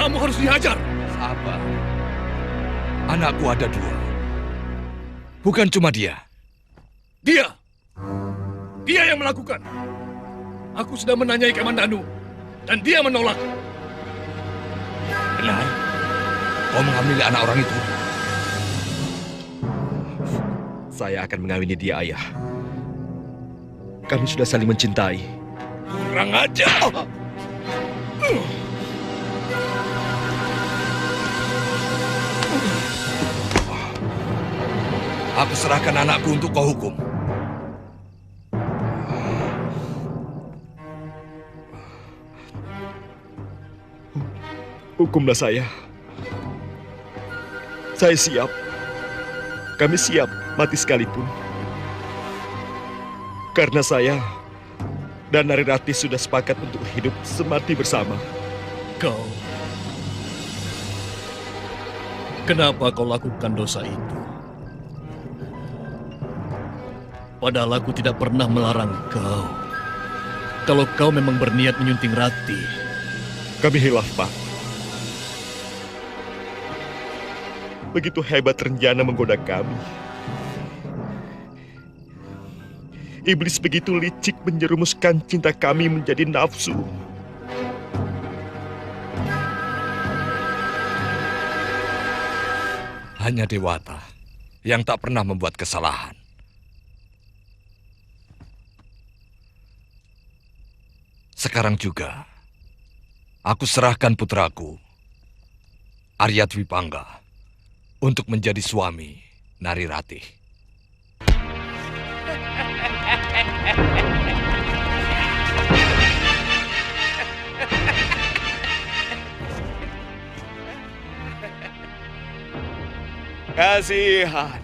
Kamu harus dihajar. Sabar. Anakku ada 2. Bukan cuma dia. Dia yang melakukan. Aku sudah menanyai Kamandanu, dan dia menolak. Benar? Kau mengambil anak orang itu? Saya akan mengawini dia, Ayah. Kami sudah saling mencintai. Kurang ajar. Aku serahkan anakku untuk kau hukum. Hukumlah saya. Saya siap. Kami siap mati sekalipun. Karena saya dan Narirati sudah sepakat untuk hidup semati bersama. Kenapa kau lakukan dosa itu? Padahal aku tidak pernah melarang kau. Kalau kau memang berniat menyunting Rati. Kami hilaf, Pak. Begitu hebat rencana menggoda kami. Iblis begitu licik menjerumuskan cinta kami menjadi nafsu. Hanya Dewata yang tak pernah membuat kesalahan. Sekarang juga, aku serahkan putraku, Arya Dwipangga, untuk menjadi suami Narirati. Kasihan.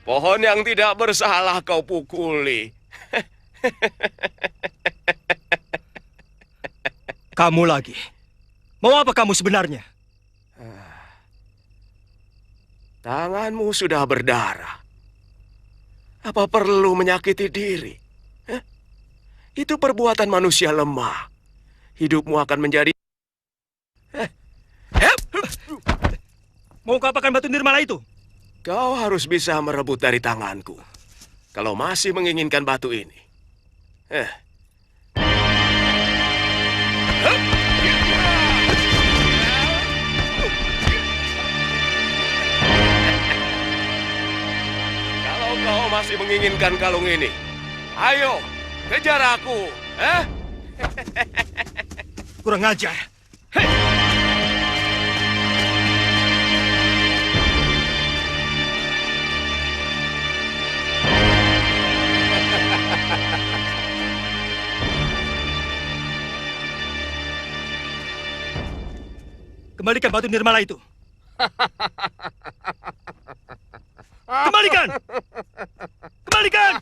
Pohon yang tidak bersalah kau pukuli. Kamu lagi. Mau apa kamu sebenarnya? Tanganmu sudah berdarah. Apa perlu menyakiti diri? Itu perbuatan manusia lemah. Hidupmu akan menjadi... Mau kau apakan batu nirmala itu? Kau harus bisa merebut dari tanganku. Kalau masih menginginkan batu ini. Kalau kau masih menginginkan kalung ini, ayo, kejar aku. Kurang ajar. Kembalikan batu nirmala itu. Kembalikan! Kembalikan!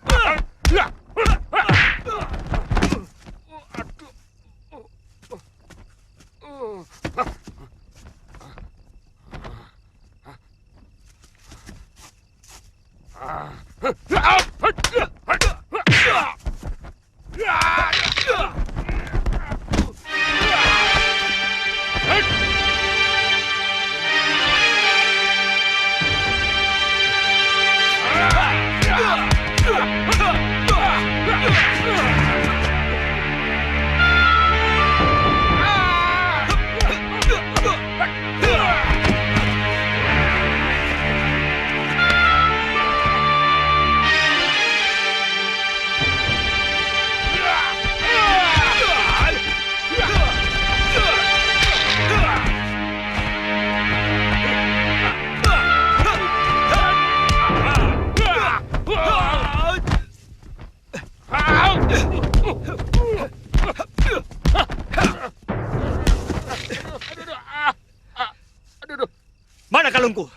Mana kalungku?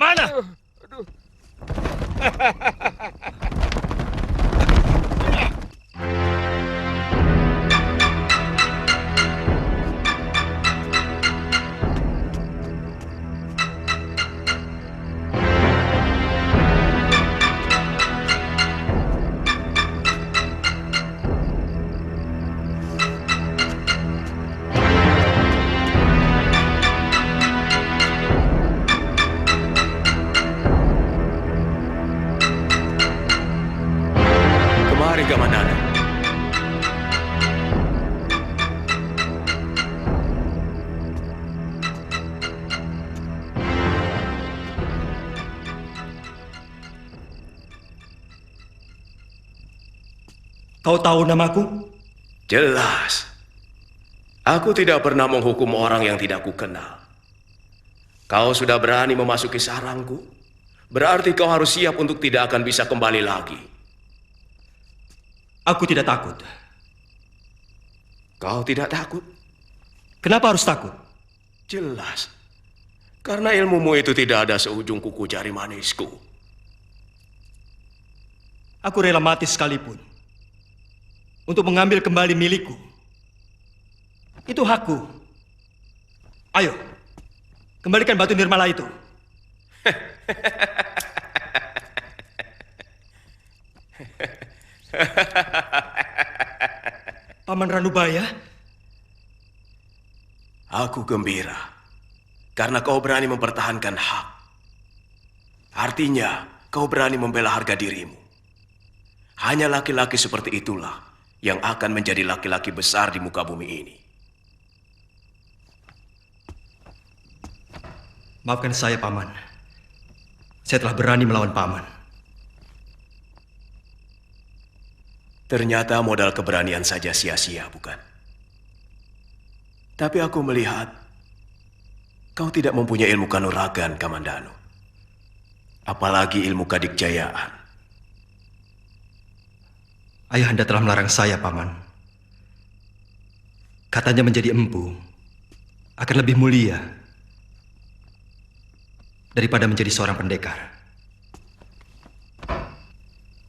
Mana? Mari, Kamandanu. Kau tahu namaku? Jelas. Aku tidak pernah menghukum orang yang tidak kukenal. Kau sudah berani memasuki sarangku, berarti kau harus siap untuk tidak akan bisa kembali lagi. Aku tidak takut. Kau tidak takut? Kenapa harus takut? Jelas. Karena ilmumu itu tidak ada seujung kuku jari manisku. Aku rela mati sekalipun untuk mengambil kembali milikku. Itu hakku. Ayo, kembalikan batu nirmala itu. Paman Ranubaya? Aku gembira karena kau berani mempertahankan hak. Artinya, kau berani membela harga dirimu. Hanya laki-laki seperti itulah yang akan menjadi laki-laki besar di muka bumi ini. Maafkan saya, Paman. Saya telah berani melawan Paman. Ternyata modal keberanian saja sia-sia, bukan? Tapi aku melihat kau tidak mempunyai ilmu kanuragan, Kamandanu. Apalagi ilmu kadikjayaan. Ayahanda telah melarang saya, Paman. Katanya menjadi empu akan lebih mulia daripada menjadi seorang pendekar.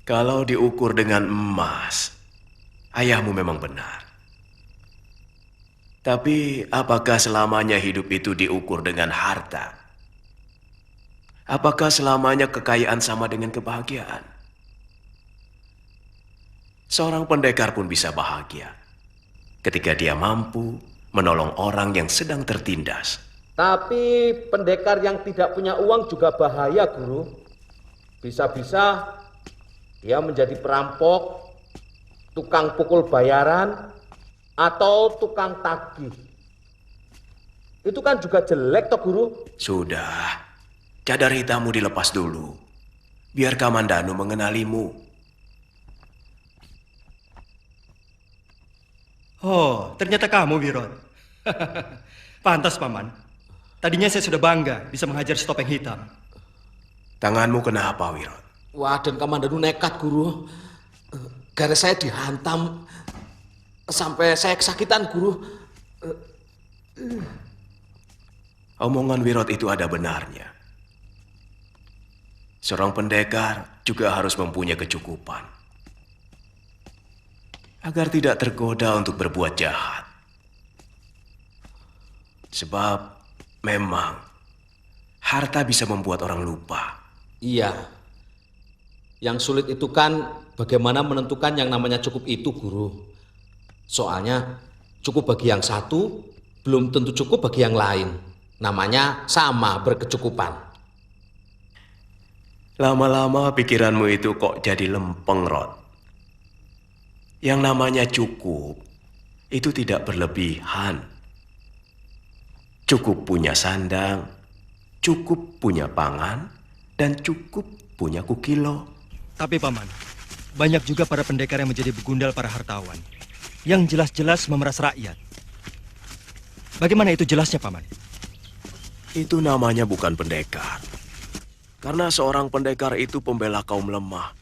Kalau diukur dengan emas, ayahmu memang benar. Tapi apakah selamanya hidup itu diukur dengan harta? Apakah selamanya kekayaan sama dengan kebahagiaan? Seorang pendekar pun bisa bahagia ketika dia mampu menolong orang yang sedang tertindas. Tapi pendekar yang tidak punya uang juga bahaya, Guru. Bisa-bisa dia menjadi perampok, tukang pukul bayaran, atau tukang tagih. Itu kan juga jelek toh, Guru. Sudah, cadar hitammu dilepas dulu. Biar Kamandanu mengenalimu. Oh, ternyata kamu, Wiron. Pantas, Paman. Tadinya saya sudah bangga bisa menghajar si topeng hitam. Tanganmu kenapa, Wiron? Wah, dan Kamandanu nekat, Guru. Garis saya dihantam sampai saya kesakitan, Guru. Omongan Wirot itu ada benarnya. Seorang pendekar juga harus mempunyai kecukupan agar tidak tergoda untuk berbuat jahat. Sebab memang harta bisa membuat orang lupa. Iya. Yang sulit itu kan bagaimana menentukan yang namanya cukup itu, Guru. Soalnya cukup bagi yang satu belum tentu cukup bagi yang lain. Namanya sama berkecukupan. Lama-lama pikiranmu itu kok jadi lempeng, Rod. Yang namanya cukup itu tidak berlebihan. Cukup punya sandang, cukup punya pangan, dan cukup punya kukilo. Tapi, Paman, banyak juga para pendekar yang menjadi begundal para hartawan, yang jelas-jelas memeras rakyat. Bagaimana itu jelasnya, Paman? Itu namanya bukan pendekar. Karena seorang pendekar itu pembela kaum lemah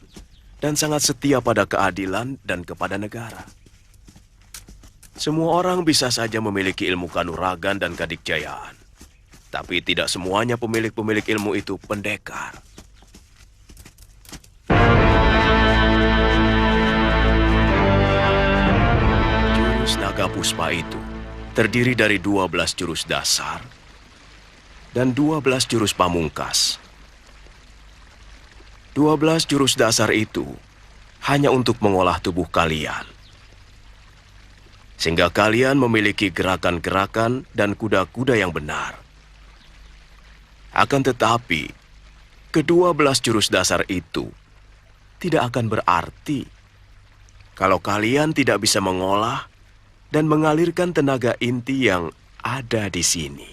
dan sangat setia pada keadilan dan kepada negara. Semua orang bisa saja memiliki ilmu kanuragan dan kadikjayaan. Tapi tidak semuanya pemilik-pemilik ilmu itu pendekar. Jurus Naga Puspa itu terdiri dari 12 jurus dasar dan 12 jurus pamungkas. 12 jurus dasar itu hanya untuk mengolah tubuh kalian. Sehingga kalian memiliki gerakan-gerakan dan kuda-kuda yang benar. Akan tetapi, ke-12 jurus dasar itu tidak akan berarti Kalau kalian tidak bisa mengolah dan mengalirkan tenaga inti yang ada di sini,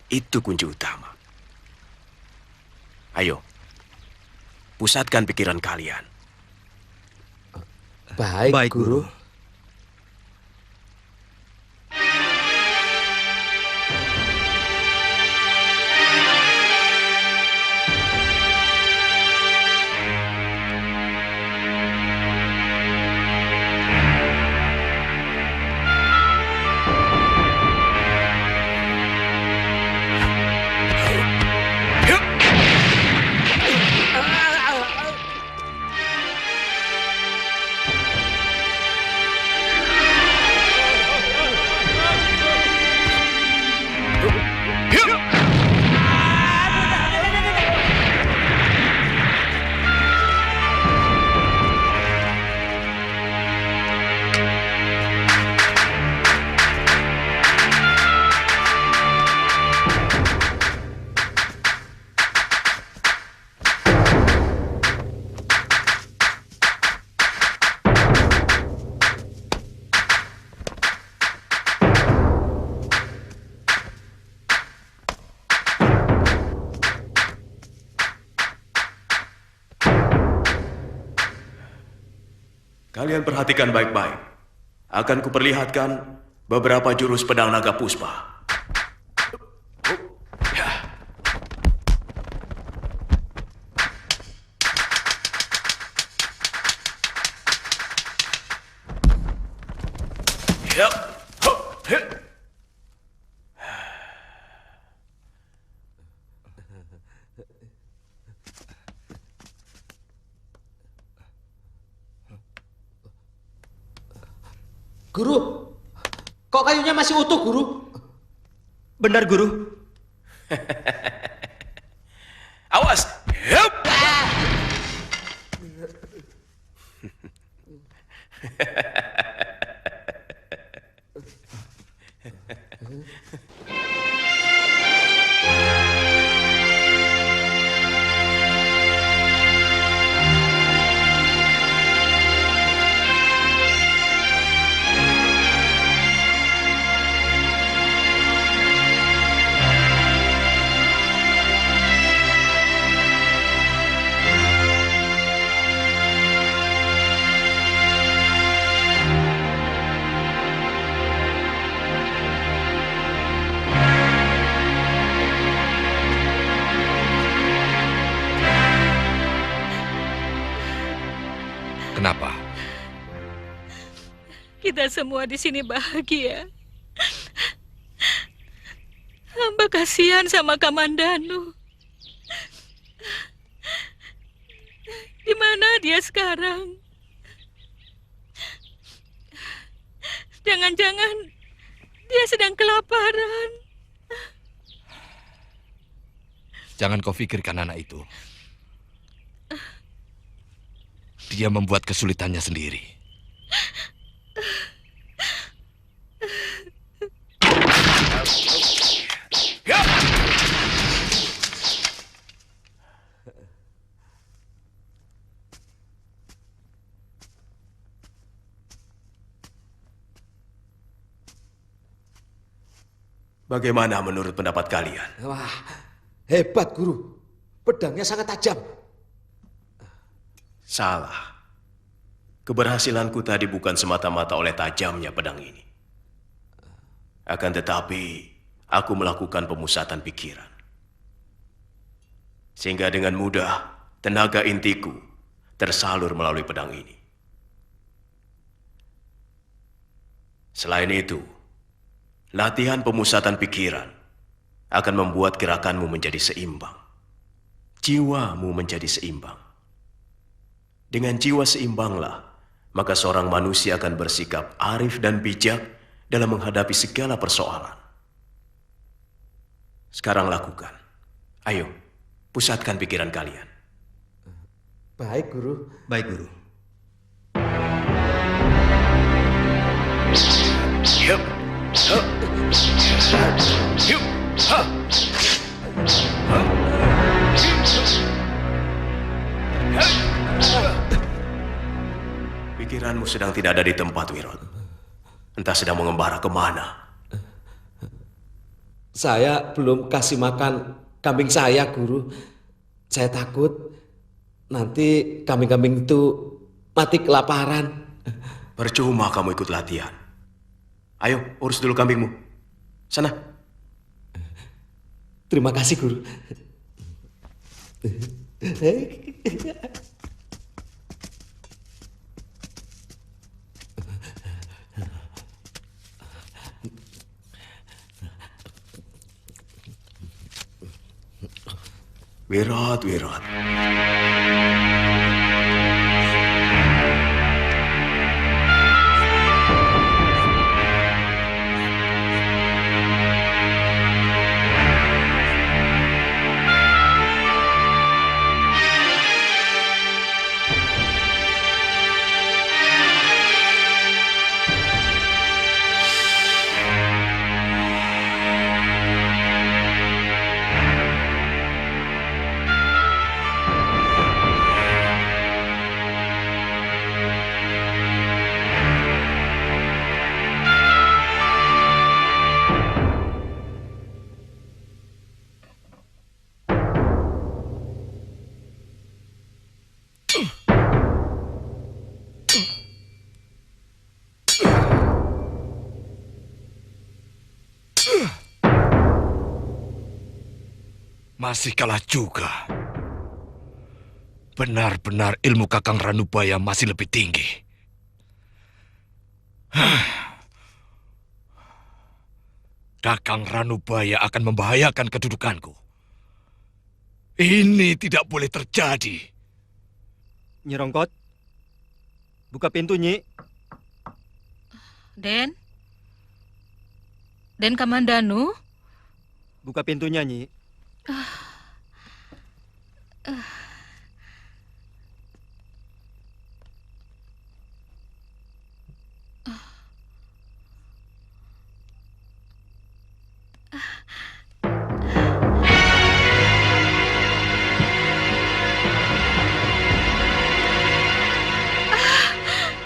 itu kunci utama. Ayo, pusatkan pikiran kalian. Baik, Guru. Kalian perhatikan baik-baik. Akan kuperlihatkan beberapa jurus pedang naga puspa. Guru, kok kayunya masih utuh, Guru? Benar, Guru. Awas! Hup! Kenapa? Kita semua di sini bahagia. Hamba kasihan sama Kamandanu. Di mana dia sekarang? Jangan-jangan dia sedang kelaparan. Jangan kau pikirkan anak itu. Dia membuat kesulitannya sendiri. Bagaimana menurut pendapat kalian? Wah, hebat, Guru. Pedangnya sangat tajam. Salah. Keberhasilanku tadi bukan semata-mata oleh tajamnya pedang ini. Akan tetapi, aku melakukan pemusatan pikiran. Sehingga dengan mudah, tenaga intiku tersalur melalui pedang ini. Selain itu, latihan pemusatan pikiran akan membuat gerakanmu menjadi seimbang. Jiwamu menjadi seimbang. Dengan jiwa seimbanglah, maka seorang manusia akan bersikap arif dan bijak dalam menghadapi segala persoalan. Sekarang lakukan. Ayo, pusatkan pikiran kalian. Baik, Guru. Baik, Guru. Yup. Yup. Yup. Ha. Ha. Yup. Ha. Pikiranmu sedang tidak ada di tempat, Wirot. Entah sedang mengembara kemana. Saya belum kasih makan kambing saya, Guru. Saya takut nanti kambing-kambing itu mati kelaparan. Percuma kamu ikut latihan. Ayo, urus dulu kambingmu. Sana. Terima kasih, Guru. Wirot, Wirot. Masih kalah juga. Benar-benar ilmu Kakang Ranubaya masih lebih tinggi. Kakang Ranubaya akan membahayakan kedudukanku. Ini tidak boleh terjadi. Nyi Rongkot, buka pintu, Nyi. Den? Den Kamandanu? Buka pintunya, Nyi.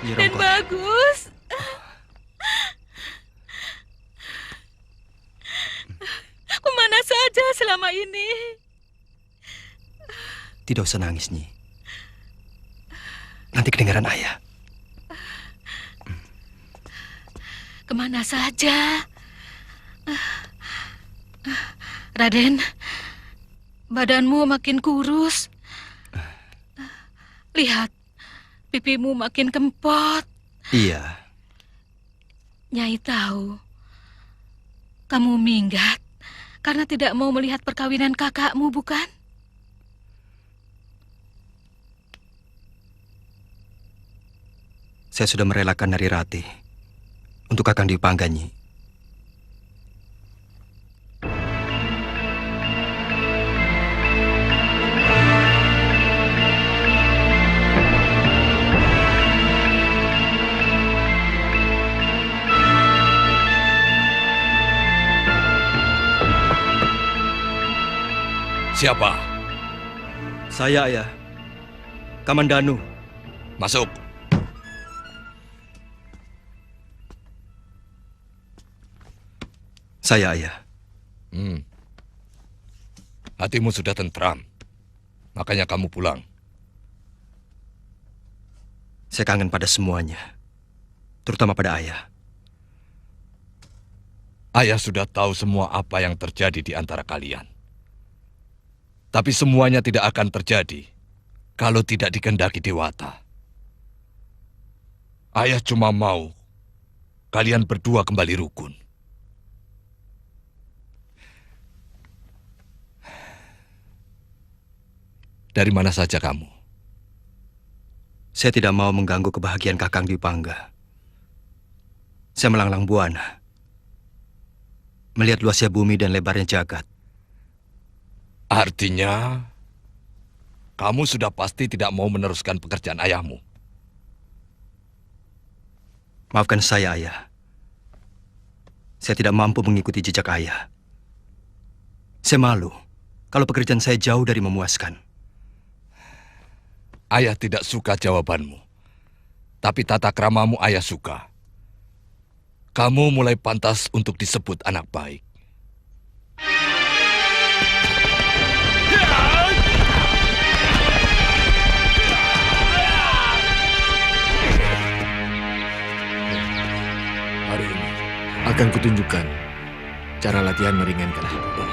Nyi Den Rongkot, bagus. Kemana saja selama ini? tidak usah nangis, Nyi. Nanti kedengaran ayah. Kemana saja? Raden, badanmu makin kurus. Lihat, pipimu makin kempot. Iya, Nyai tahu, kamu minggat karena tidak mau melihat perkawinan kakakmu, bukan? saya sudah merelakan Nari Rati untuk Kakang Dwi Pangga, Nyi. Siapa? Saya, Ayah. Kamandanu. Masuk. Saya, Ayah. Hatimu sudah tentram. Makanya kamu pulang. Saya kangen pada semuanya. Terutama pada Ayah. Ayah sudah tahu semua apa yang terjadi di antara kalian. Tapi semuanya tidak akan terjadi kalau tidak dikehendaki Dewata. Ayah cuma mau kalian berdua kembali rukun. Dari mana saja kamu? Saya tidak mau mengganggu kebahagiaan Kakang Dwi Pangga. Saya melanglang buana. Melihat luasnya bumi dan lebarnya jagat. Artinya, kamu sudah pasti tidak mau meneruskan pekerjaan ayahmu. Maafkan saya, Ayah. Saya tidak mampu mengikuti jejak Ayah. Saya malu kalau pekerjaan saya jauh dari memuaskan. Ayah tidak suka jawabanmu. Tapi tata kramamu ayah suka. Kamu mulai pantas untuk disebut anak baik. Hari ini akan kutunjukkan cara latihan meringankan tubuh.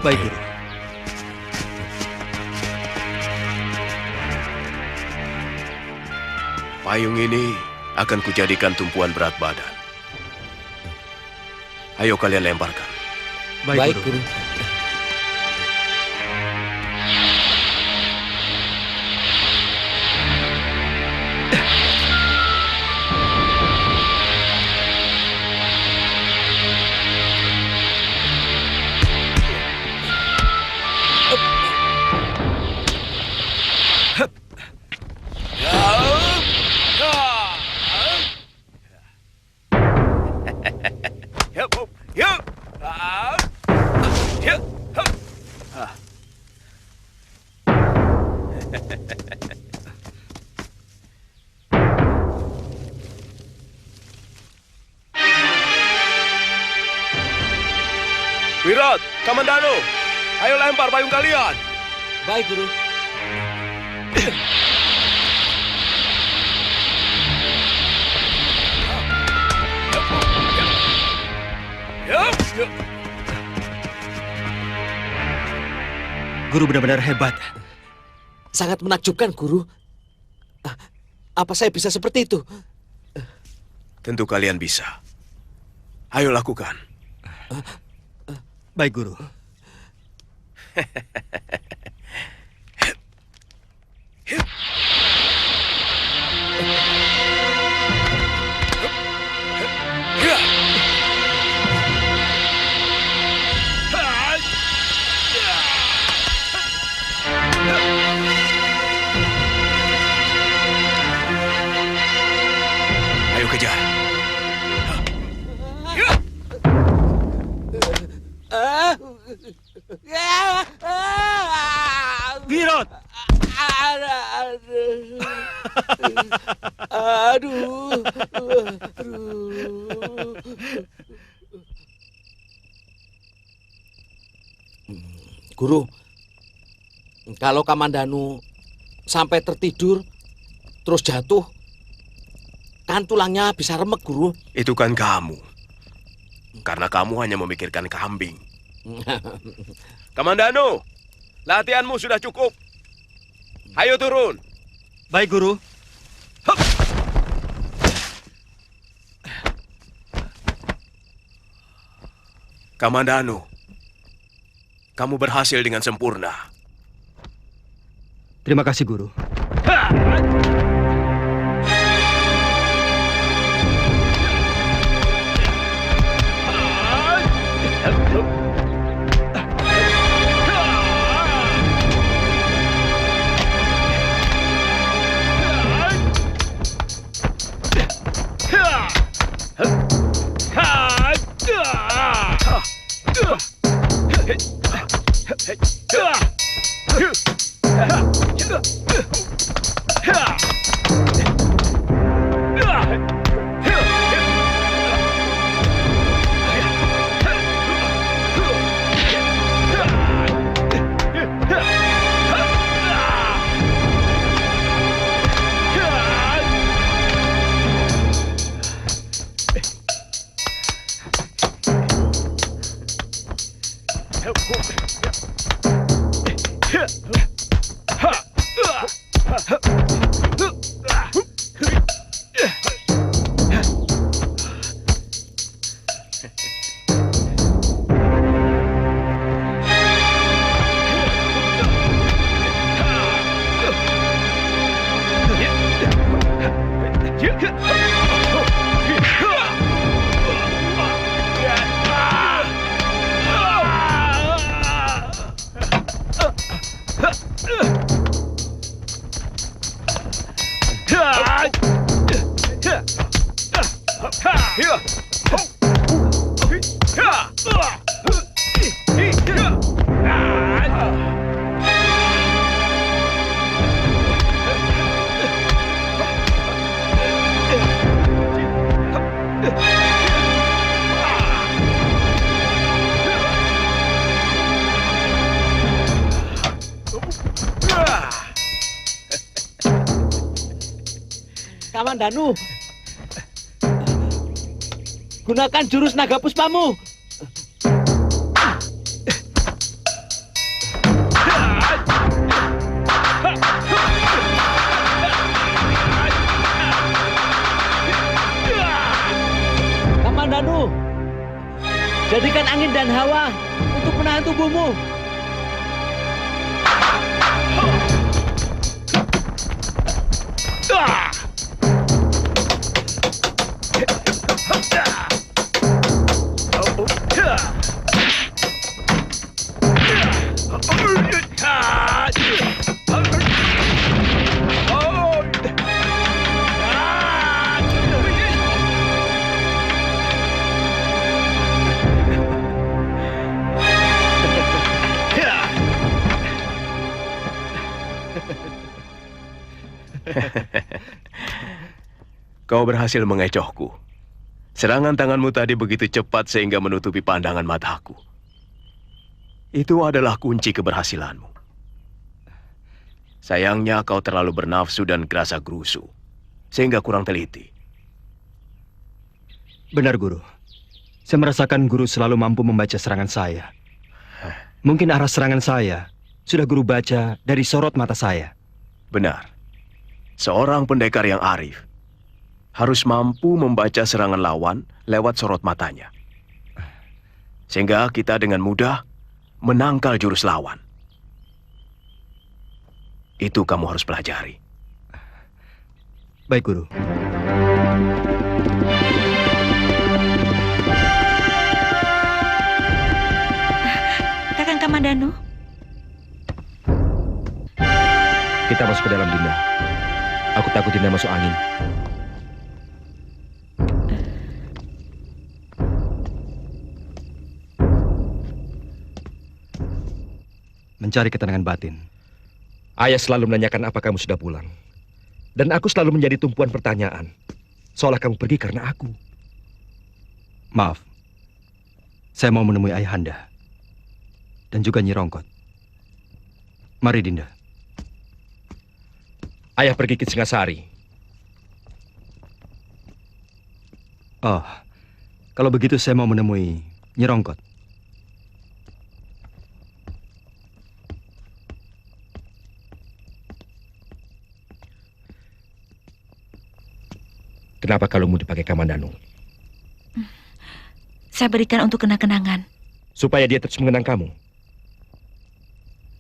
Baik, Guru. Payung ini akan kujadikan tumpuan berat badan. Ayo kalian lemparkan. Baik, Guru. Wirat, Kamandano, ayo lempar payung kalian. Baik, Guru. Guru benar-benar hebat. Sangat menakjubkan, Guru. Apa saya bisa seperti itu? Tentu kalian bisa. Ayo lakukan. Baik, Guru. Ayo kejar. Wirot! Aduh. Guru, kalau Kamandanu sampai tertidur terus jatuh, kan tulangnya bisa remek, Guru. Itu kan kamu. Karena kamu hanya memikirkan kambing. Kamandano, latihanmu sudah cukup. Ayo turun. Baik, Guru. Kamandano, kamu berhasil dengan sempurna. Terima kasih, Guru. Kamandanu. Gunakan jurus naga puspamu. Kamandanu, jadikan angin dan hawa untuk menahan tubuhmu. Kau berhasil mengecohku. Serangan tanganmu tadi begitu cepat sehingga menutupi pandangan mataku. Itu adalah kunci keberhasilanmu. Sayangnya kau terlalu bernafsu dan gerasa gerusu, sehingga kurang teliti. Benar, Guru. Saya merasakan Guru selalu mampu membaca serangan saya. Mungkin arah serangan saya sudah Guru baca dari sorot mata saya. Benar. Seorang pendekar yang arif harus mampu membaca serangan lawan lewat sorot matanya. Sehingga kita dengan mudah menangkal jurus lawan. Itu kamu harus pelajari. Baik, Guru. Kakang Kamandanu. Kita masuk ke dalam, Dinda. Aku takut Dinda masuk angin. Mencari ketenangan batin. Ayah selalu menanyakan apa kamu sudah pulang. Dan aku selalu menjadi tumpuan pertanyaan. Seolah kamu pergi karena aku. Maaf. Saya mau menemui Ayahanda. Dan juga Nyi Rongkot. Mari, Dinda. Ayah pergi ke Singasari. Oh, kalau begitu saya mau menemui Nyi Rongkot. Kenapa kalungmu dipakai Kamandanu? Saya berikan untuk kenang-kenangan. Supaya dia terus mengenang kamu.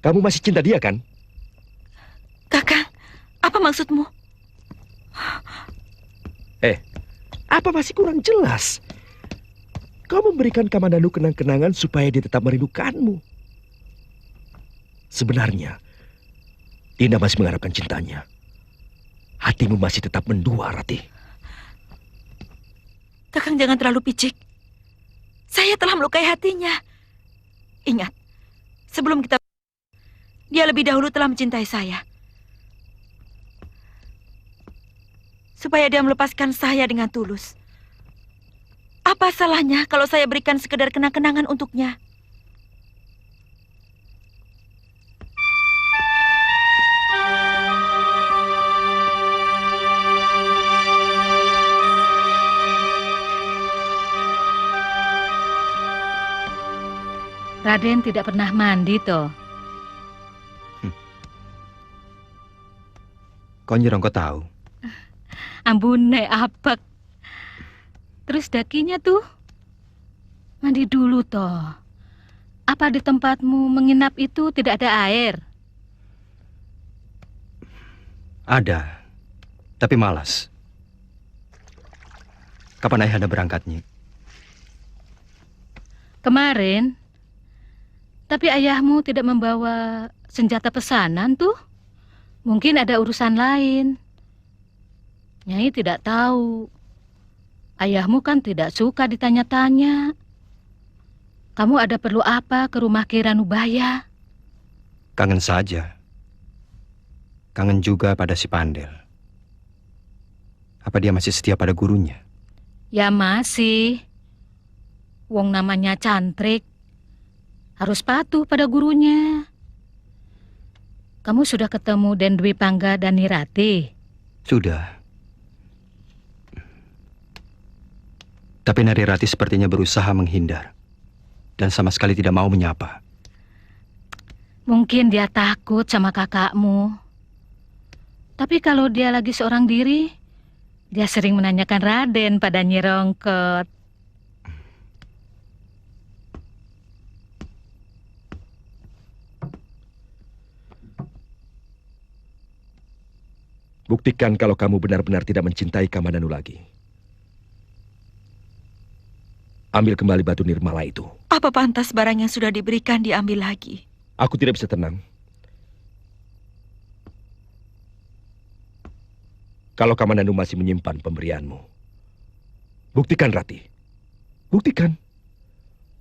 Kamu masih cinta dia, kan? Kakang, apa maksudmu? Apa masih kurang jelas? Kau memberikan Kamandanu kenang-kenangan supaya dia tetap merindukanmu. Sebenarnya, Dinda masih mengharapkan cintanya. Hatimu masih tetap mendua, Ratih. Kakang jangan terlalu picik. Saya telah melukai hatinya. Ingat, sebelum kita... Dia lebih dahulu telah mencintai saya. Supaya dia melepaskan saya dengan tulus. Apa salahnya kalau saya berikan sekedar kenang-kenangan untuknya? Raden tidak pernah mandi, toh. Kok Nyi Rongkot tahu? Ambune apek. Terus dakinya tuh. Mandi dulu, toh. Apa di tempatmu menginap itu tidak ada air? Ada, tapi malas. Kapan Ayahanda berangkatnya? Kemarin. Tapi ayahmu tidak membawa senjata pesanan tuh. Mungkin ada urusan lain. Nyai tidak tahu. Ayahmu kan tidak suka ditanya-tanya. Kamu ada perlu apa ke rumah Ki Ranubaya? Kangen saja. Kangen juga pada si Pandel. Apa dia masih setia pada gurunya? Ya masih. Wong namanya Cantrik. Harus patuh pada gurunya. Kamu sudah ketemu Den Dwi Pangga dan Nirati? Sudah. Tapi Narirati sepertinya berusaha menghindar dan sama sekali tidak mau menyapa. Mungkin dia takut sama kakakmu. Tapi kalau dia lagi seorang diri, dia sering menanyakan Raden pada Nyi Rongkot. Buktikan kalau kamu benar-benar tidak mencintai Kamandanu lagi. Ambil kembali batu nirmala itu. Apa pantas barang yang sudah diberikan diambil lagi? Aku tidak bisa tenang. Kalau Kamandanu masih menyimpan pemberianmu. Buktikan, Rati. Buktikan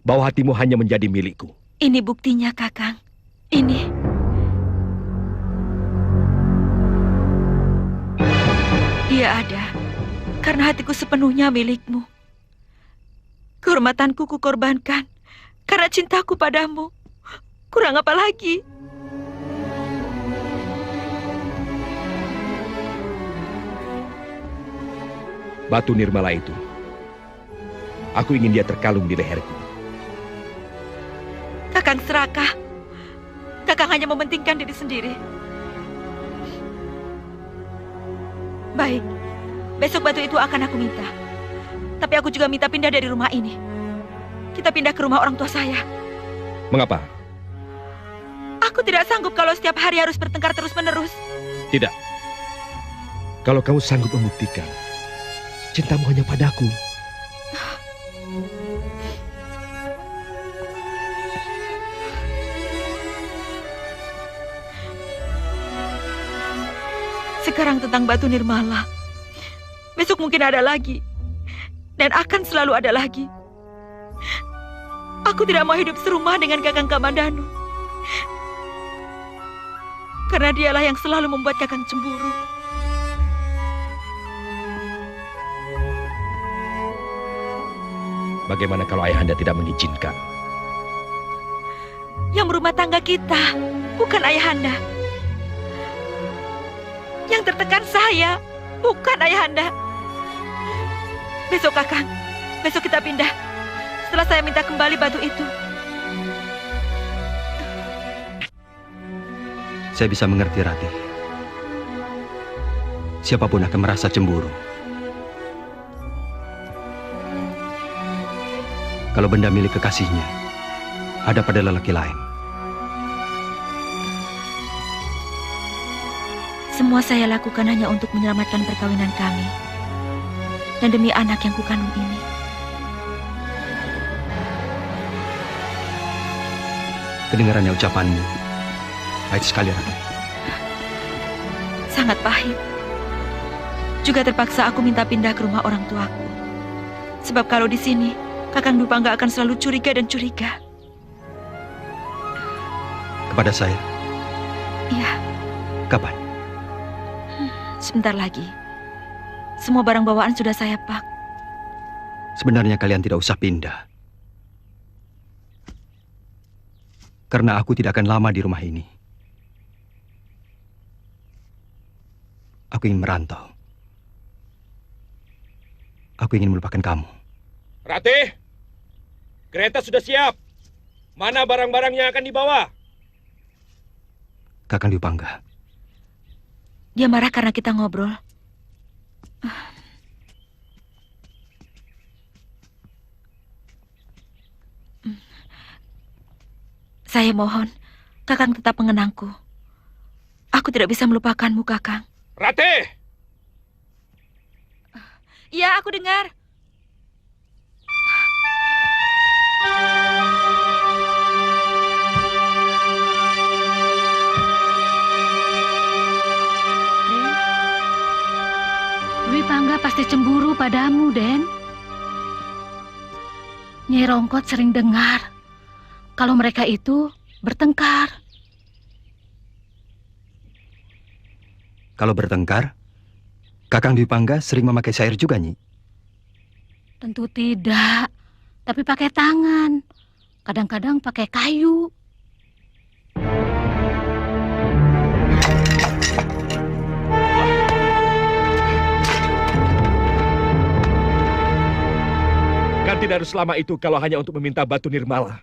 bahwa hatimu hanya menjadi milikku. Ini buktinya, Kakang. Ini. Dia ada karena hatiku sepenuhnya milikmu. Kehormatanku kukorbankan karena cintaku padamu. Kurang apa lagi? Batu nirmala itu, aku ingin dia terkalung di leherku. Kakang serakah. Kakang hanya mementingkan diri sendiri. Baik, besok batu itu akan aku minta. Tapi aku juga minta pindah dari rumah ini. Kita pindah ke rumah orang tua saya. Mengapa? Aku tidak sanggup kalau setiap hari harus bertengkar terus-menerus. Tidak. Kalau kamu sanggup membuktikan cintamu hanya padaku. Sekarang tentang batu nirmala. Besok mungkin ada lagi. Dan akan selalu ada lagi. Aku tidak mau hidup serumah dengan Kakang Kamandanu. Karena dialah yang selalu membuat Kakang cemburu. Bagaimana kalau ayahanda tidak mengizinkan? Yang berumah tangga kita, bukan ayahanda. Yang tertekan saya, bukan ayahanda. Besok, Kakang. Besok kita pindah. Setelah saya minta kembali batu itu. Saya bisa mengerti, Rati. Siapapun akan merasa cemburu. Kalau benda milik kekasihnya ada pada lelaki lain. Semua saya lakukan hanya untuk menyelamatkan perkawinan kami. Dan demi anak yang kukandung ini. Kedengarannya ucapanmu pahit sekali, Rati. Sangat pahit. Juga terpaksa aku minta pindah ke rumah orang tuaku. Sebab kalau di sini, Kakang Dupangga akan selalu curiga dan curiga. Kepada saya? Iya. Kapan? Sebentar lagi. Semua barang bawaan sudah saya pak. Sebenarnya kalian tidak usah pindah. Karena aku tidak akan lama di rumah ini. Aku ingin merantau. Aku ingin melupakan kamu. Rati, kereta sudah siap. Mana barang-barang yang akan dibawa? Kakang Dupangga. Dia marah karena kita ngobrol. Saya mohon, Kakang tetap mengenangku. Aku tidak bisa melupakanmu, Kakang. Rati! Iya, aku dengar. Dwi Pangga pasti cemburu padamu, Den. Nyai Rongkot sering dengar kalau mereka itu bertengkar. Kalau bertengkar, Kakang Dupangga sering memakai syair juga, Nyi? Tentu tidak, tapi pakai tangan. Kadang-kadang pakai kayu. Tuhan tidak harus selama itu kalau hanya untuk meminta batu nirmala.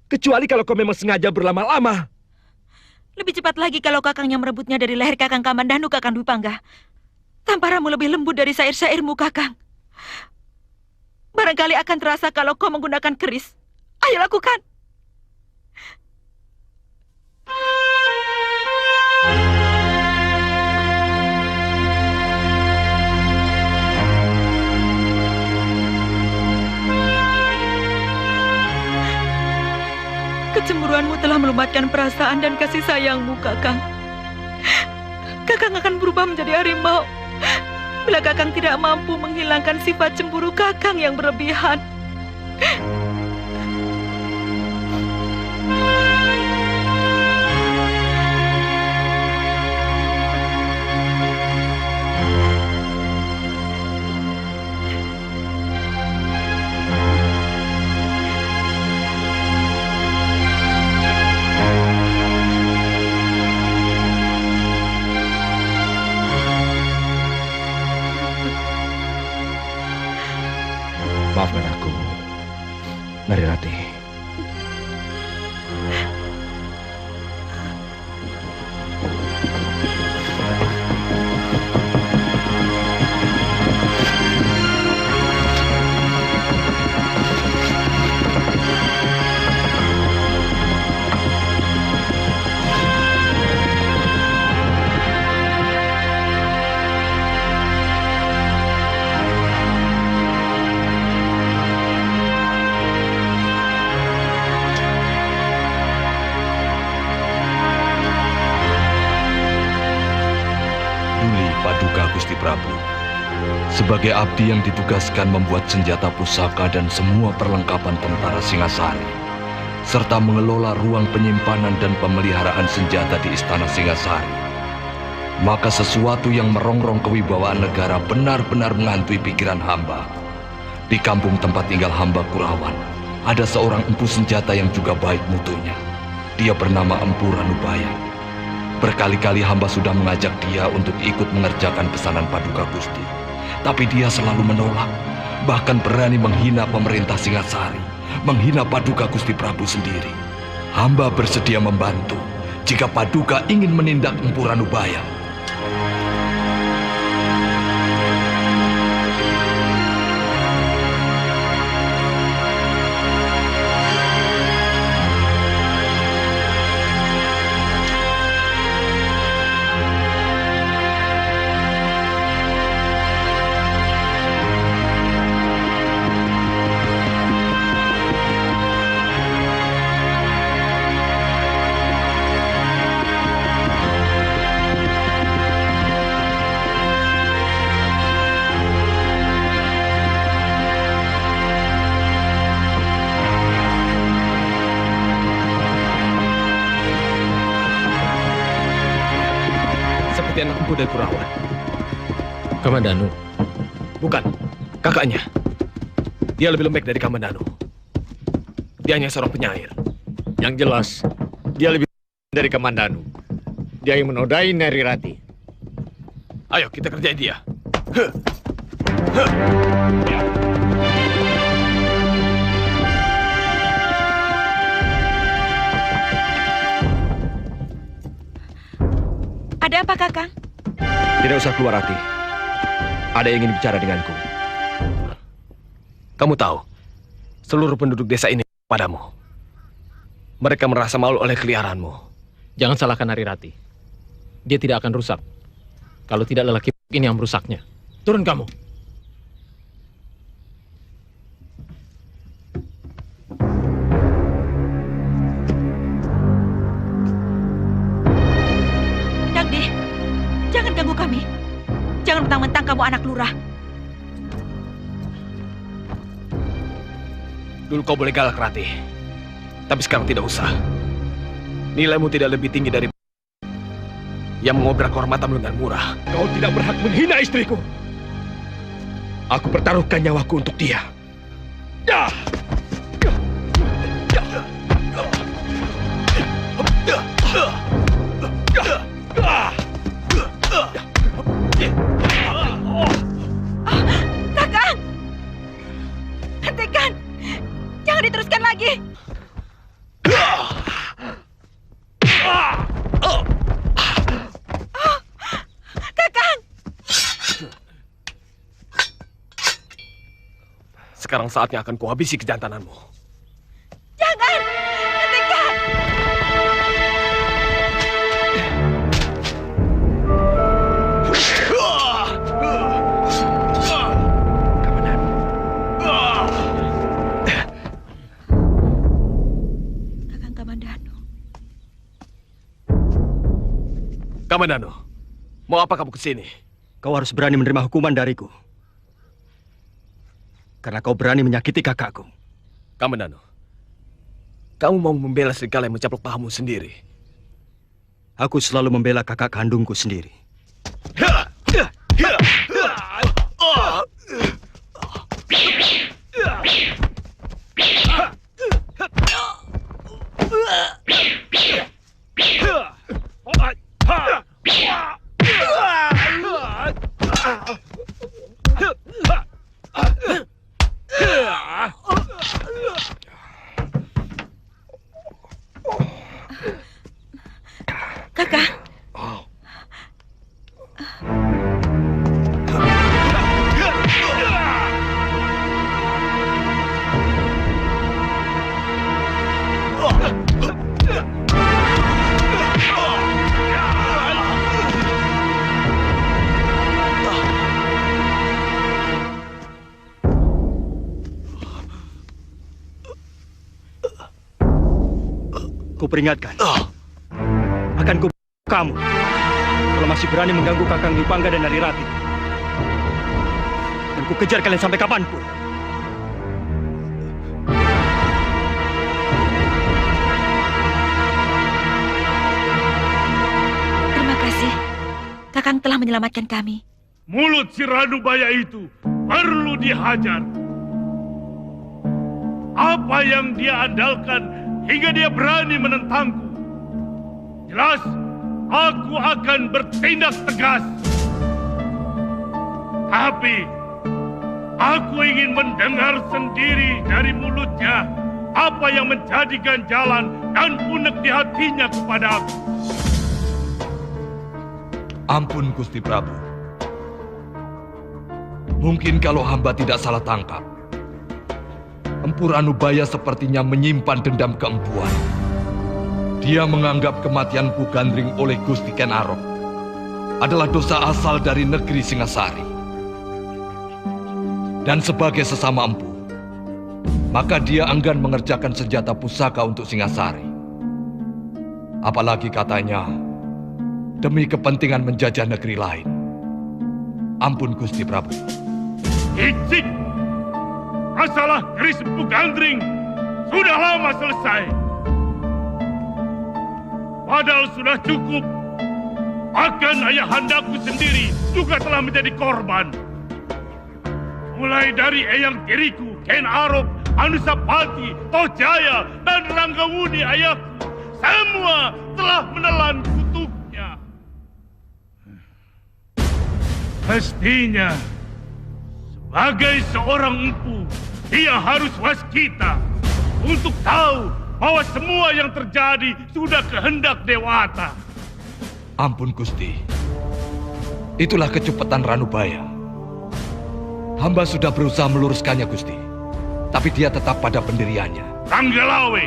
Kecuali kalau kau memang sengaja berlama-lama. Lebih cepat lagi kalau kakangnya merebutnya dari leher kakang Kamandanu, Kakang Dwi Pangga. Tamparamu lebih lembut dari syair-syairmu, Kakang. Barangkali akan terasa kalau kau menggunakan keris. Ayo lakukan. Kecemburuanmu telah melumatkan perasaan dan kasih sayangmu, Kakang. Kakang akan berubah menjadi harimau bila Kakang tidak mampu menghilangkan sifat cemburu Kakang yang berlebihan. Maafkan aku, Narirati. Paduka Gusti Prabu, sebagai abdi yang ditugaskan membuat senjata pusaka dan semua perlengkapan tentara Singasari, serta mengelola ruang penyimpanan dan pemeliharaan senjata di Istana Singasari, maka sesuatu yang merongrong kewibawaan negara benar-benar menghantui pikiran hamba. Di kampung tempat tinggal hamba Kurawan, ada seorang empu senjata yang juga baik mutunya. Dia bernama Empu Ranubaya. Berkali-kali hamba sudah mengajak dia untuk ikut mengerjakan pesanan Paduka Gusti. Tapi dia selalu menolak, bahkan berani menghina pemerintah Singasari, menghina Paduka Gusti Prabu sendiri. Hamba bersedia membantu jika Paduka ingin menindak Empu Ranubaya. Anak empu dari Kurawan. Kamandanu? Bukan, kakaknya. Dia lebih lembek dari Kamandanu. Dia hanya seorang penyair. Yang jelas, dia lebih dari Kamandanu. Dia yang menodai Narirati. Ayo, kita kerjain dia. Ada apa, Kakang? Tidak usah keluar, Rati. Ada yang ingin bicara denganku. Kamu tahu, seluruh penduduk desa ini padamu. Mereka merasa malu oleh keliaranmu. Jangan salahkan Narirati. Dia tidak akan rusak kalau tidak lelaki ini yang merusaknya. Turun kamu. Jangan ganggu kami. Jangan mentang-mentang kamu anak lurah. Dulu kau boleh galak, Rati. Tapi sekarang tidak usah. Nilaimu tidak lebih tinggi dari yang mengobrak kehormatanmu dengan murah. Kau tidak berhak menghina istriku. Aku pertaruhkan nyawaku untuk dia. Kakang! Hentikan! Jangan diteruskan lagi. Kakang. Sekarang saatnya akan kuhabisi kejantananmu. Jangan. Hentikan. Kakang Kamandanu. Kamandanu, mau apa kamu kesini? Kau harus berani menerima hukuman dariku. Karena kau berani menyakiti kakakku. Kamandanu, kamu mau membela serigala yang mencaplok pahamu sendiri. Aku selalu membela kakak kandungku sendiri. Kakang. Kuperingatkan. Akan ku kamu kalau masih berani mengganggu Kakang Dipangga dan Narirati. Dan ku kejar kalian sampai kapanpun. Terima kasih. Kakang telah menyelamatkan kami. Mulut si Ranubaya itu perlu dihajar. Apa yang dia andalkan hingga dia berani menentangku? Jelas, aku akan bertindak tegas. Tapi, aku ingin mendengar sendiri dari mulutnya apa yang menjadi ganjalan dan unek di hatinya kepada aku. Ampun Gusti Prabu. Mungkin kalau hamba tidak salah tangkap, Empu Ranubaya sepertinya menyimpan dendam keempuan. Dia menganggap kematian Pu Gandring oleh Gusti Ken Arok adalah dosa asal dari negeri Singasari. Dan sebagai sesama empu, maka dia enggan mengerjakan senjata pusaka untuk Singasari. Apalagi katanya, demi kepentingan menjajah negeri lain. Ampun Gusti Prabu. Icik! Masalah keris Pu Gandring sudah lama selesai. Padahal sudah cukup. Bahkan ayahandaku sendiri juga telah menjadi korban. Mulai dari eyang tiriku, Ken Arok, Anusapati, Tojaya, dan Ranggawuni ayahku, semua telah menelan kutuknya. Mestinya, sebagai seorang empu, dia harus waskita untuk tahu bahwa semua yang terjadi sudah kehendak Dewata. Ampun Gusti. Itulah kecepatan Ranubaya. Hamba sudah berusaha meluruskannya Gusti. Tapi dia tetap pada pendiriannya. Ranggalawe!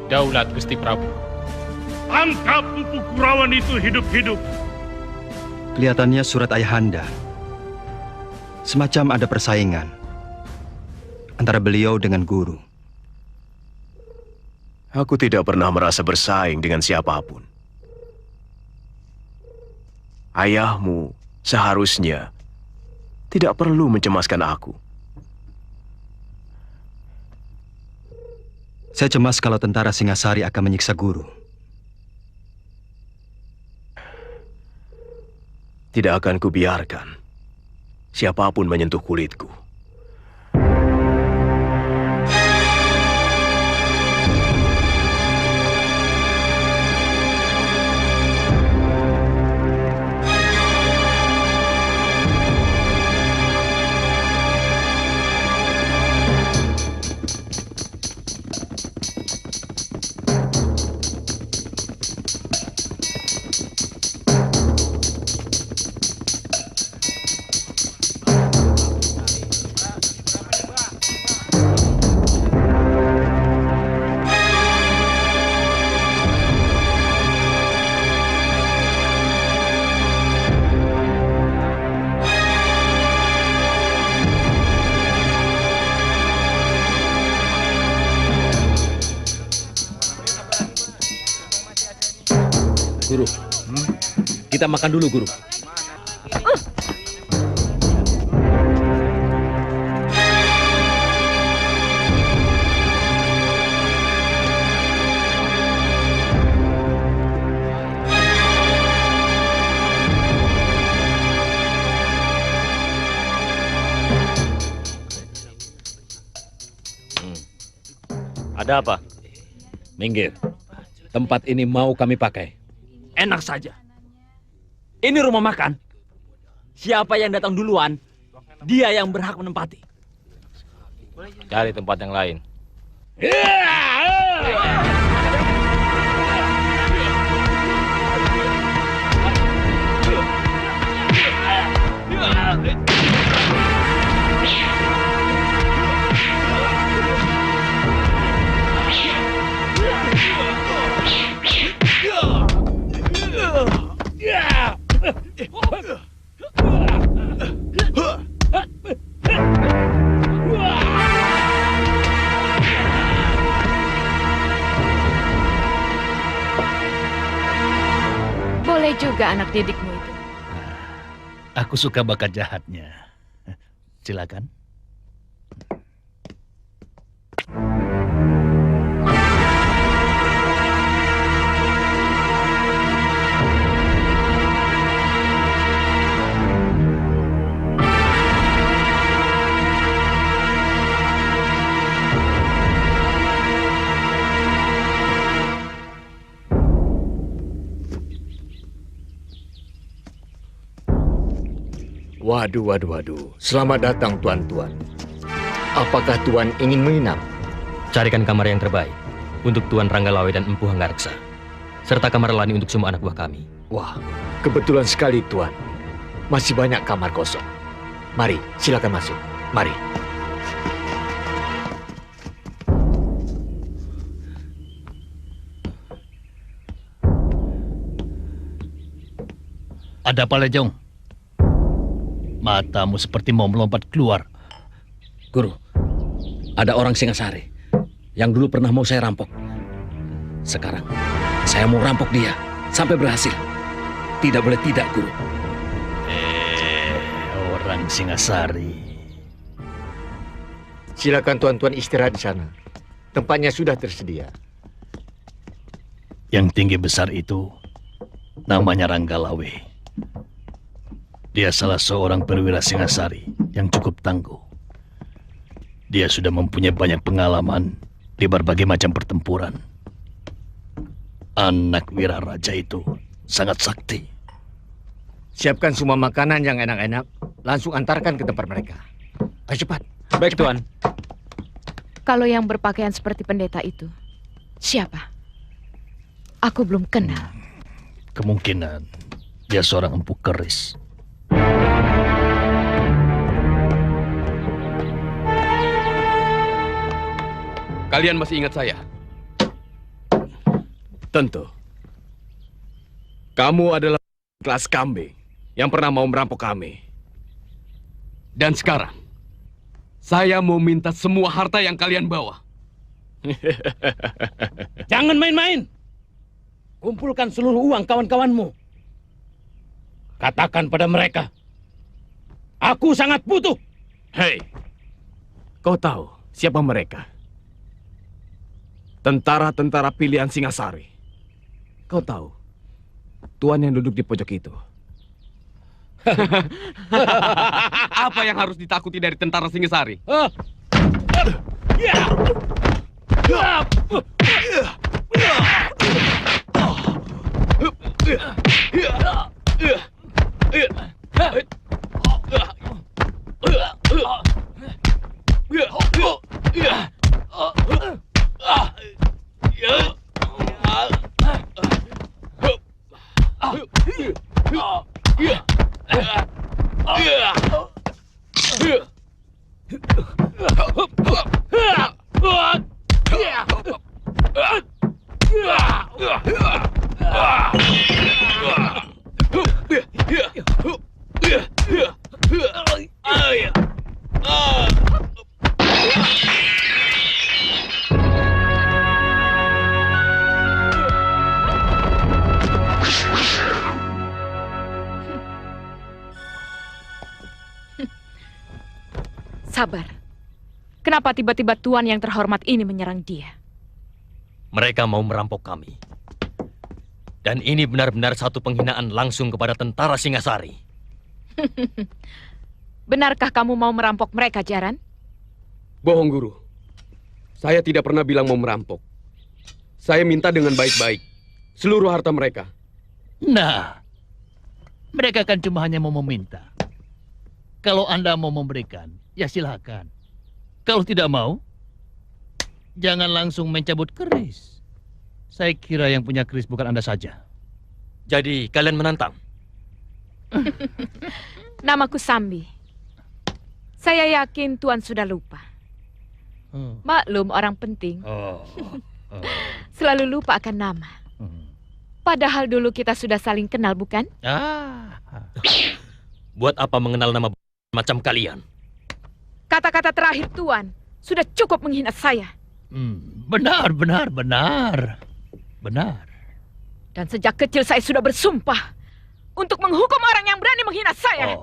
Daulat Gusti Prabu. Tangkap Empu Kurawan itu hidup-hidup. Kelihatannya surat ayahanda semacam ada persaingan antara beliau dengan guru. Aku tidak pernah merasa bersaing dengan siapapun. Ayahmu seharusnya tidak perlu mencemaskan aku. Saya cemas kalau tentara Singasari akan menyiksa guru. Tidak akan kubiarkan siapapun menyentuh kulitku. Guru, kita makan dulu, Guru. Ada apa? Minggir. Tempat ini mau kami pakai. Enak saja. Ini rumah makan. Siapa yang datang duluan, dia yang berhak menempati. Cari tempat yang lain. Boleh juga anak didikmu itu. Aku suka bakat jahatnya. Silakan. Waduh. Selamat datang, tuan-tuan. Apakah tuan ingin menginap? Carikan kamar yang terbaik untuk Tuan Ranggalawe dan Empu Hanggareksa, serta kamar lani untuk semua anak buah kami. Wah, kebetulan sekali, tuan. Masih banyak kamar kosong. Mari, silakan masuk. Mari. Ada apa, Lejong? Matamu seperti mau melompat keluar. Guru, ada orang Singasari yang dulu pernah mau saya rampok. Sekarang, saya mau rampok dia sampai berhasil. Tidak boleh tidak, Guru. Orang Singasari. Silakan tuan-tuan istirahat di sana. Tempatnya sudah tersedia. Yang tinggi besar itu namanya Ranggalawe. Dia salah seorang perwira Singasari yang cukup tangguh. Dia sudah mempunyai banyak pengalaman di berbagai macam pertempuran. Anak wira raja itu sangat sakti. Siapkan semua makanan yang enak-enak. Langsung antarkan ke tempat mereka. Ayo cepat. Baik, Tuan. Kalau yang berpakaian seperti pendeta itu, siapa? Aku belum kenal. Kemungkinan dia seorang empu keris. Kalian masih ingat saya? Tentu. Kamu adalah kelas kambing yang pernah mau merampok kami. Dan sekarang, saya mau minta semua harta yang kalian bawa. Jangan main-main. Kumpulkan seluruh uang kawan-kawanmu. Katakan pada mereka, aku sangat butuh. Hei, kau tahu siapa mereka? Tentara-tentara pilihan Singasari. Kau tahu, tuan yang duduk di pojok itu. Apa yang harus ditakuti dari tentara Singasari? sabar. Kenapa tiba-tiba Tuan yang terhormat ini menyerang dia? Mereka mau merampok kami. Dan ini benar-benar satu penghinaan langsung kepada tentara Singasari. Benarkah kamu mau merampok mereka, Jaran? Bohong, Guru. Saya tidak pernah bilang mau merampok. Saya minta dengan baik-baik seluruh harta mereka. Nah, mereka kan cuma hanya mau meminta. Kalau Anda mau memberikan, ya silakan. Kalau tidak mau, jangan langsung mencabut keris. Saya kira yang punya keris bukan Anda saja. Jadi kalian menantang? Namaku Sambi. Saya yakin Tuan sudah lupa. Maklum orang penting. Selalu lupa akan nama. Padahal dulu kita sudah saling kenal, bukan? Buat apa mengenal nama macam kalian? Kata-kata terakhir Tuan sudah cukup menghina saya. Benar. Dan sejak kecil saya sudah bersumpah untuk menghukum orang yang berani menghina saya.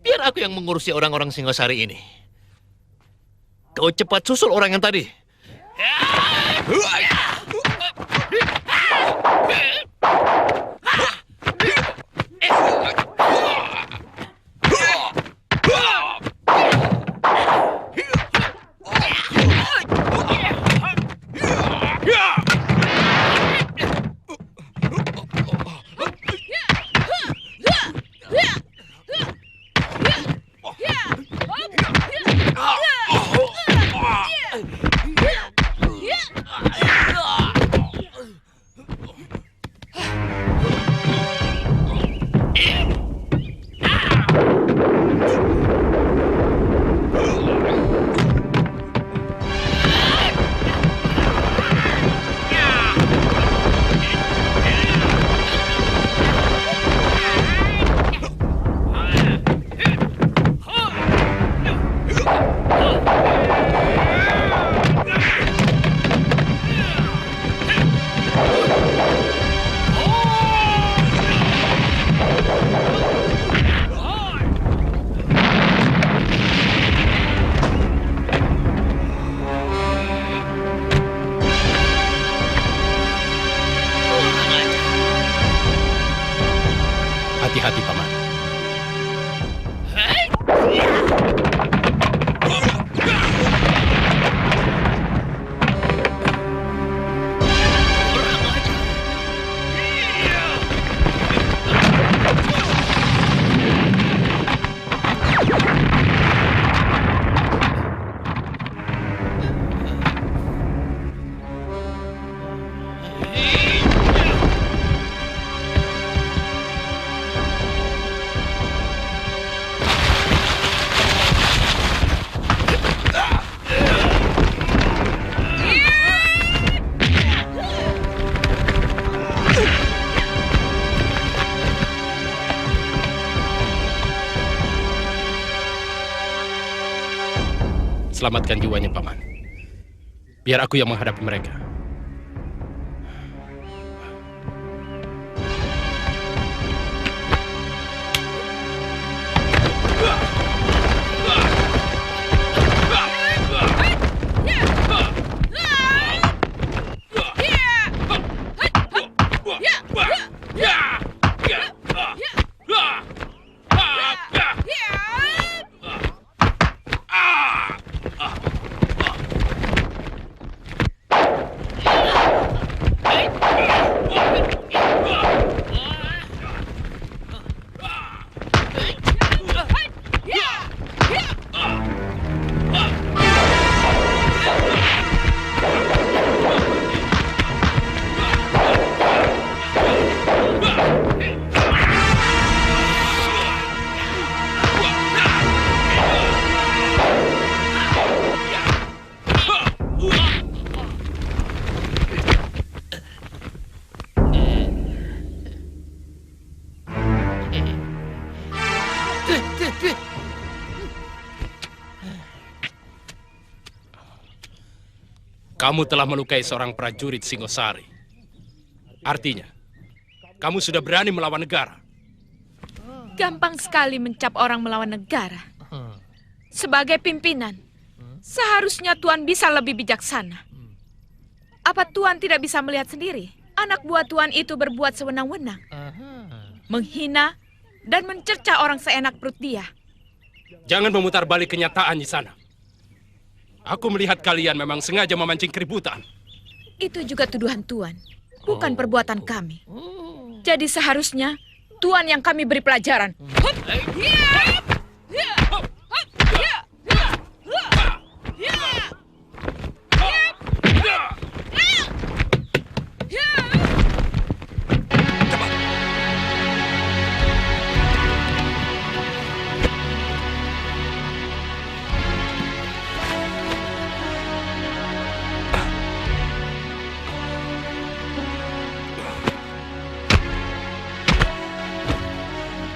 Biar aku yang mengurusi orang-orang Singasari ini. Kau cepat susul orang yang tadi. Hati-hati, Paman. Selamatkan jiwanya, Paman. Biar aku yang menghadapi mereka. Kamu telah melukai seorang prajurit Singosari. Artinya, kamu sudah berani melawan negara. Gampang sekali mencap orang melawan negara. Sebagai pimpinan, seharusnya Tuan bisa lebih bijaksana. Apa Tuan tidak bisa melihat sendiri? Anak buah Tuan itu berbuat sewenang-wenang. Menghina dan mencerca orang seenak perut dia. Jangan memutar balik kenyataan di sana. Aku melihat kalian memang sengaja memancing keributan. Itu juga tuduhan Tuan, bukan perbuatan kami. Jadi seharusnya Tuan yang kami beri pelajaran.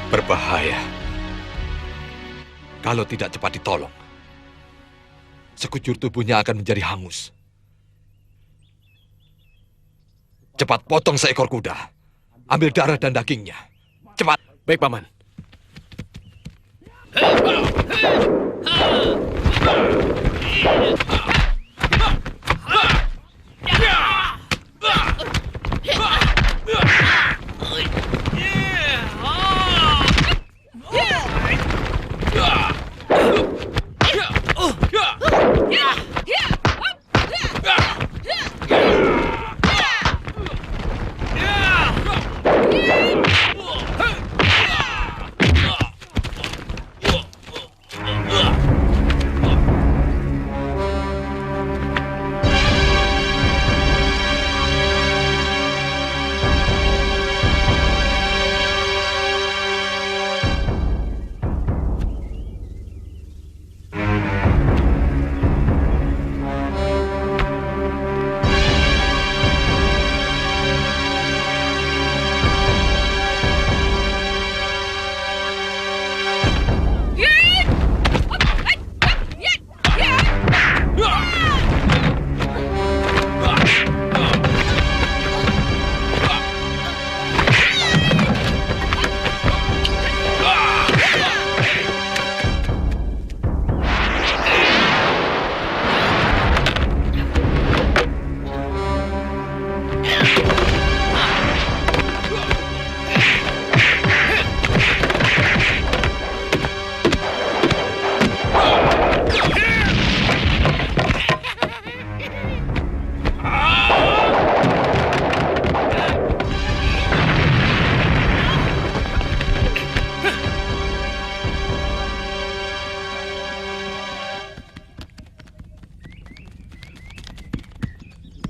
Berbahaya. Kalau tidak cepat ditolong, sekujur tubuhnya akan menjadi hangus. Cepat potong seekor kuda. Ambil darah dan dagingnya. Cepat. Baik, Paman.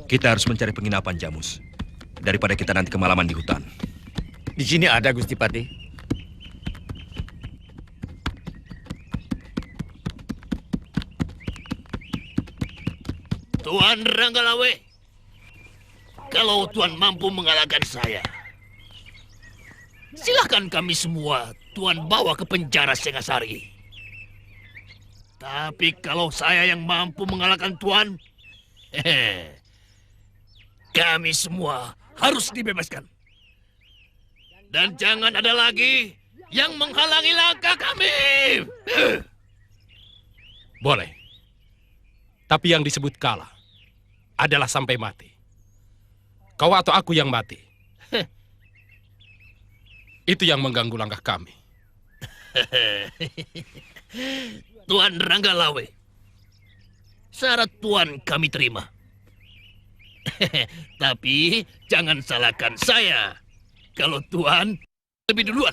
Kita harus mencari penginapan, Jamus. Daripada kita nanti kemalaman di hutan. Di sini ada, Gusti Pati. Tuan Ranggalawe, kalau Tuan mampu mengalahkan saya, silakan kami semua Tuan bawa ke penjara Singasari. Tapi kalau saya yang mampu mengalahkan Tuan, kami semua harus dibebaskan. Dan jangan ada lagi yang menghalangi langkah kami. Boleh. Tapi yang disebut kalah adalah sampai mati. Kau atau aku yang mati. Itu yang mengganggu langkah kami. Tuan Ranggalawe, syarat Tuan kami terima. Tapi jangan salahkan saya kalau Tuan lebih duluan.